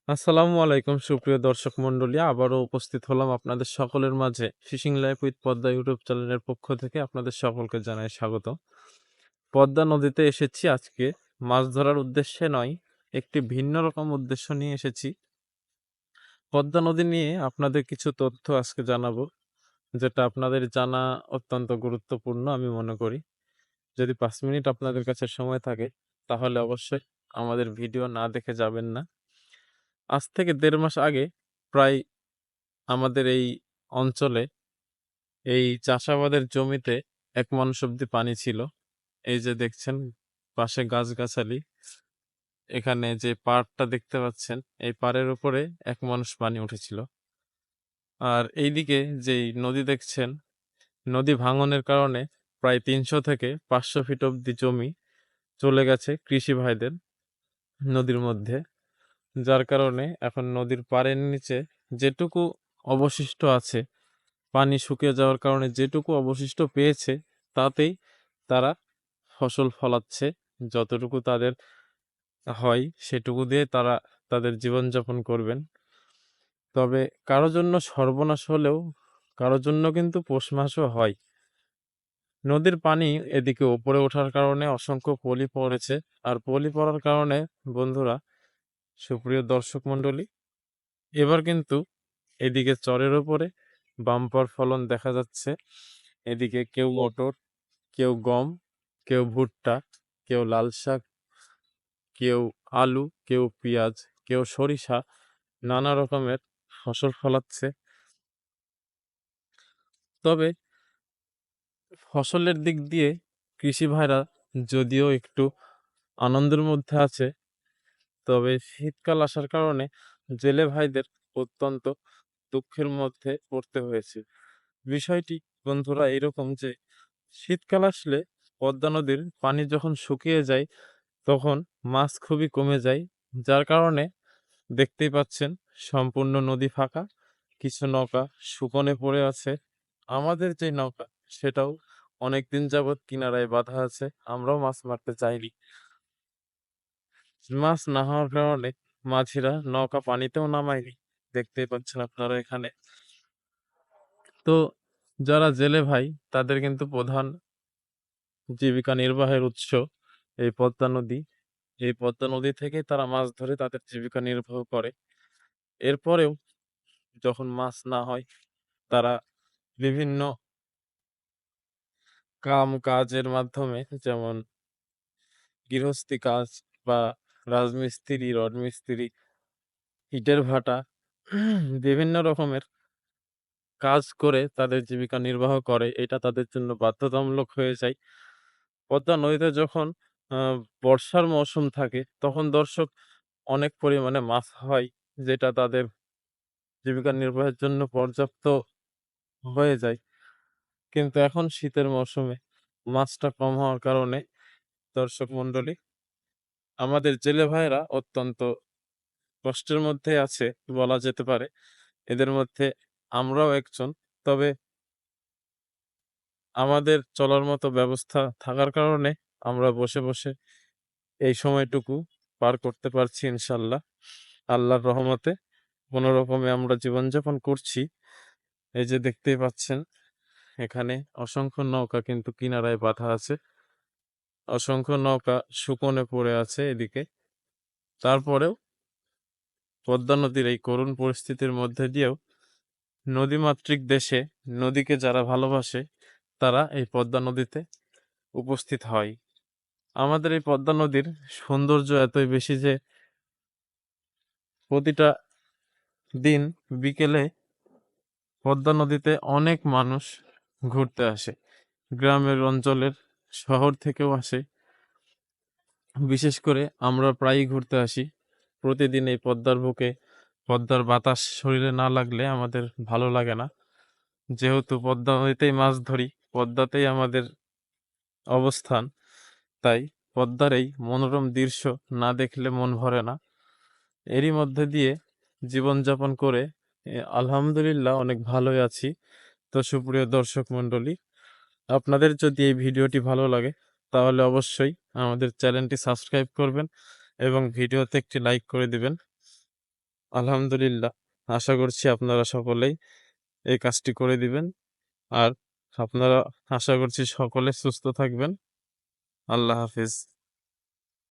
আসসালামু আলাইকুম সুপ্রিয় দর্শক মণ্ডলী, আবারও উপস্থিত হলাম আপনাদের সকলের মাঝে fishing life with Padma YouTube চ্যানেলের পক্ষ থেকে আপনাদের সকলকে জানাই স্বাগত। পদ্মা নদীতে এসেছি আজকে মাছ ধরার উদ্দেশ্যে নয়, একটি ভিন্ন রকম উদ্দেশ্য নিয়ে এসেছি। পদ্মা নদী নিয়ে আপনাদের কিছু তথ্য আজকে জানাবো, যেটা আপনাদের জানা অত্যন্ত গুরুত্বপূর্ণ আমি মনে করি। যদি 5 মিনিট আপনাদের কাছে সময় থাকে তাহলে অবশ্যই আমাদের ভিডিও না দেখে যাবেন না। আজ থেকে 1.5 মাস আগে প্রায় আমাদের এই অঞ্চলে এই চাষাবাদের জমিতে 1 মানুষ অব্দি পানি ছিল। এই যে দেখছেন পাশে গাছগাছালি, এখানে যে পাড়টা দেখতে পাচ্ছেন এই পাড়ের উপরে 1 মানুষ পানি উঠেছিল। আর এইদিকে যেই নদী দেখছেন, নদী ভাঙনের কারণে প্রায় 300 থেকে 500 ফিট অব্দি জমি চলে গেছে কৃষি ভাইদের নদীর মধ্যে। যার কারণে এখন নদীর পাড়ের নিচে যেটুকু অবশিষ্ট আছে, পানি শুকিয়ে যাওয়ার কারণে যেটুকু অবশিষ্ট পেয়েছে তাতেই তারা ফসল ফলাচ্ছে। যতটুকু তাদের হয় সেটুকু দিয়ে তারা তাদের জীবনযাপন করবেন। তবে কারো জন্য সর্বনাশ হলেও কারো জন্য কিন্তু পৌষ মাসও হয়। নদীর পানি এদিকে উপরে ওঠার কারণে অসংখ্য পলি পড়েছে। আর পলি পড়ার কারণে বন্ধুরা, সুপ্রিয় দর্শক মণ্ডলী, এবার কিন্তু এদিকে চরের ওপরে বাম্পার ফলন দেখা যাচ্ছে। এদিকে কেউ মটর, কেউ গম, কেউ ভুট্টা, কেউ লাল শাক, কেউ আলু, কেউ পেঁয়াজ, কেউ সরিষা, নানা রকমের ফসল ফলাচ্ছে। তবে ফসলের দিক দিয়ে কৃষি ভাইরা যদিও একটু আনন্দের মধ্যে আছে, তবে শীতকাল আসার কারণে জেলে ভাইদের অত্যন্ত দুঃখের মধ্যে পড়তে হয়েছে। বিষয়টি বন্ধুরা এরকম যে শীতকাল আসলে পদ্মা নদীর পানি যখন শুকিয়ে যায় তখন মাছ খুবই কমে যায়। যার কারণে দেখতেই পাচ্ছেন সম্পূর্ণ নদী ফাঁকা, কিছু নৌকা শুকনে পড়ে আছে। আমাদের যে নৌকা সেটাও অনেকদিন যাবৎ কিনারায় বাঁধা আছে, আমরাও মাছ মারতে চাইনি। মাছ না হওয়ার কারণে মাঝিরা নৌকা পানিতেও নামায়নি, দেখতেই পাচ্ছেন আপনারা এখানে। তো যারা জেলে ভাই তাদের কিন্তু প্রধান জীবিকা নির্বাহের উৎস এই পদ্মা নদী। এই পদ্মা নদী থেকে তারা মাছ ধরে তাদের জীবিকা নির্বাহ করে। এরপরেও যখন মাছ না হয় তারা বিভিন্ন কাজের মাধ্যমে, যেমন গৃহস্থী কাজ বা রাজমিস্ত্রি, রড মিস্ত্রি, ইটের ভাটা, বিভিন্ন রকমের কাজ করে তাদের জীবিকা নির্বাহ করে। এটা তাদের জন্য বাধ্যতামূলক হয়ে যায়। পদ্মা নদীতে যখন আহ, বর্ষার মৌসুম থাকে তখন দর্শক অনেক পরিমাণে মাছ হয়, যেটা তাদের জীবিকা নির্বাহের জন্য পর্যাপ্ত হয়ে যায়। কিন্তু এখন শীতের মৌসুমে মাছটা কম হওয়ার কারণে দর্শক মণ্ডলী, আমাদের জেলে ভাইরা অত্যন্ত কষ্টের মধ্যে আছে বলা যেতে পারে। এদের মধ্যে আমরাও একজন। তবে আমাদের চলার মতো ব্যবস্থা থাকার কারণে আমরা বসে বসে এই সময়টুকু পার করতে পারছি ইনশাল্লাহ। আল্লাহর রহমতে কোনো রকমে আমরা জীবনযাপন করছি। এই যে দেখতেই পাচ্ছেন এখানে অসংখ্য নৌকা কিন্তু কিনারায় বাঁধা আছে, অসংখ্য নৌকা শুকনে পড়ে আছে এদিকে। তারপরেও পদ্মা নদীর এই করুণ পরিস্থিতির মধ্যে দিয়েও নদীমাতৃক দেশে নদীকে যারা ভালোবাসে তারা এই পদ্মা নদীতে উপস্থিত হয়। আমাদের এই পদ্মা নদীর সৌন্দর্য এতই বেশি যে প্রতিটা দিন বিকেলে পদ্মা নদীতে অনেক মানুষ ঘুরতে আসে। গ্রামের অঞ্চলের, শহর থেকেও আসে। বিশেষ করে আমরা প্রায়ই ঘুরতে আসি। প্রতিদিন এই পদ্মার বুকে পদ্মার বাতাস শরীরে না লাগলে আমাদের ভালো লাগে না। যেহেতু পদ্মা নদীতেই মাছ ধরি, পদ্মাতেই আমাদের অবস্থান, তাই পদ্মার এই মনোরম দৃশ্য না দেখলে মন ভরে না। এরই মধ্যে দিয়ে জীবনযাপন করে আলহামদুলিল্লাহ অনেক ভালোই আছি। তো সুপ্রিয় দর্শক মণ্ডলী, আপনাদের যদি এই ভিডিওটি ভালো লাগে তাহলে অবশ্যই আমাদের চ্যানেলটি সাবস্ক্রাইব করবেন এবং ভিডিওতে একটি লাইক করে দিবেন। আলহামদুলিল্লাহ। আশা করছি আপনারা সকলেই এই কাজটি করে দিবেন। আর আপনারা আশা করছি সকলে সুস্থ থাকবেন। আল্লাহ হাফেজ।